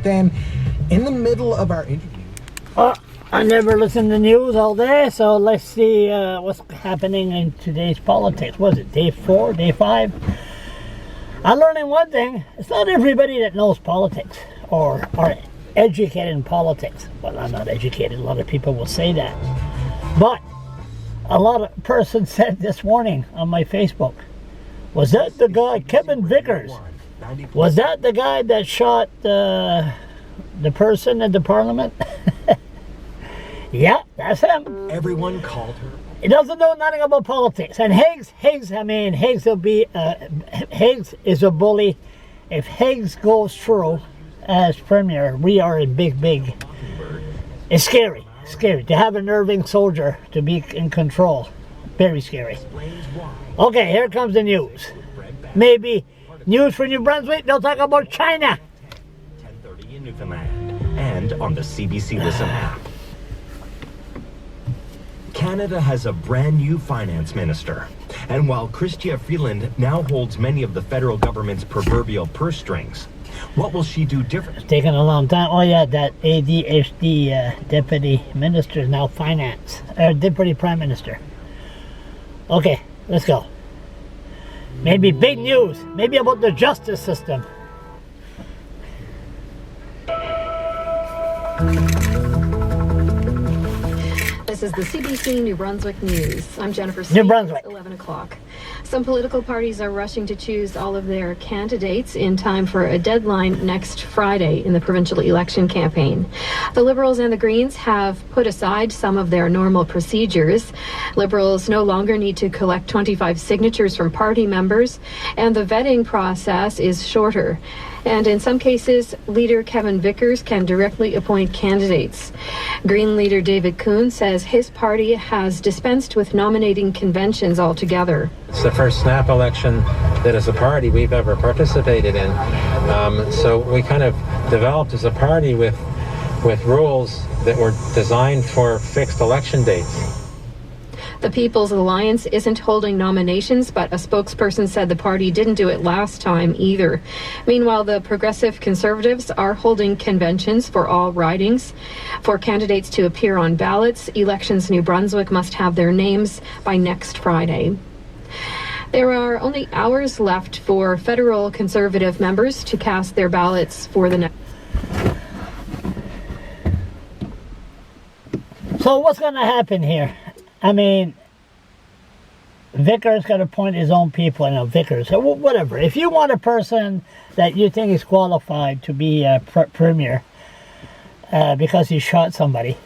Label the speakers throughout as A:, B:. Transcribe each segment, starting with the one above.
A: But then, in the middle of our interview...
B: I never listen to news all day, so let's see what's happening in today's politics. Was it day 4, day 5? I'm learning one thing. It's not everybody that knows politics or are educated in politics. Well, I'm not educated. A lot of people will say that. But a lot of persons said this morning on my Facebook, was that the guy, Kevin Vickers? Was that the guy that shot the person at the parliament? Yeah, that's him.
A: Everyone called her.
B: He doesn't know nothing about politics. And Higgs will be, Higgs is a bully. If Higgs goes through as premier, we are in big. It's scary. Scary to have a nerving soldier to be in control. Very scary. Okay, here comes the news. Maybe news for New Brunswick. They'll talk about China.
C: 10:30 in Newfoundland and on the CBC Listen app. Canada has a brand new finance minister. And while Chrystia Freeland now holds many of the federal government's proverbial purse strings, what will she do different?
B: It's taken a long time. Oh yeah, that ADHD deputy minister is now finance, deputy prime minister. Okay, let's go. Maybe big news, maybe about the justice system.
D: This is the CBC New Brunswick News. I'm Jennifer
B: New Brunswick.
D: 11 o'clock. Some political parties are rushing to choose all of their candidates in time for a deadline next Friday in the provincial election campaign. The Liberals and the Greens have put aside some of their normal procedures. Liberals no longer need to collect 25 signatures from party members, and the vetting process is shorter. And in some cases, leader Kevin Vickers can directly appoint candidates. Green leader David Kuhn says his party has dispensed with nominating conventions altogether.
E: It's the first snap election that as a party we've ever participated in. So we kind of developed as a party with rules that were designed for fixed election dates.
D: The People's Alliance isn't holding nominations, but a spokesperson said the party didn't do it last time either. Meanwhile, the Progressive Conservatives are holding conventions for all ridings. For candidates to appear on ballots, Elections New Brunswick must have their names by next Friday. There are only hours left for federal Conservative members to cast their ballots for the next.
B: So what's going to happen here? I mean, Vickers got to appoint his own people, Vickers, whatever. If you want a person that you think is qualified to be a premier because he shot somebody,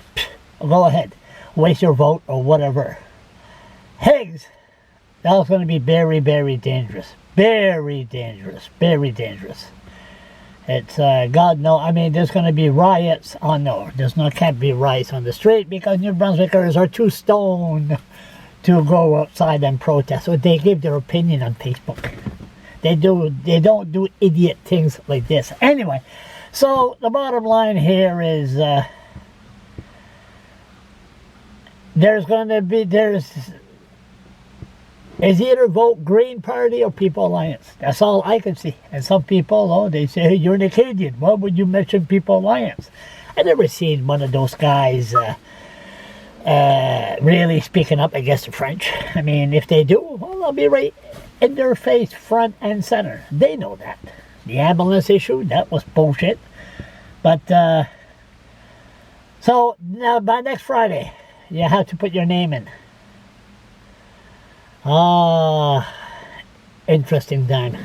B: go ahead, waste your vote or whatever. Higgs, that's going to be very, very dangerous. Very dangerous. Very dangerous. It's, God no, I mean, there's going to be riots. Oh no, can't be riots on the street because New Brunswickers are too stoned to go outside and protest. So they give their opinion on Facebook. They don't do idiot things like this. Anyway, so the bottom line here is is either vote Green Party or People Alliance. That's all I can see. And some people, they say, hey, you're an Acadian. Why would you mention People Alliance? I've never seen one of those guys really speaking up against the French. I mean, if they do, well, I'll be right in their face, front and center. They know that. The ambulance issue, that was bullshit. But, so, now by next Friday, you have to put your name in. Interesting time.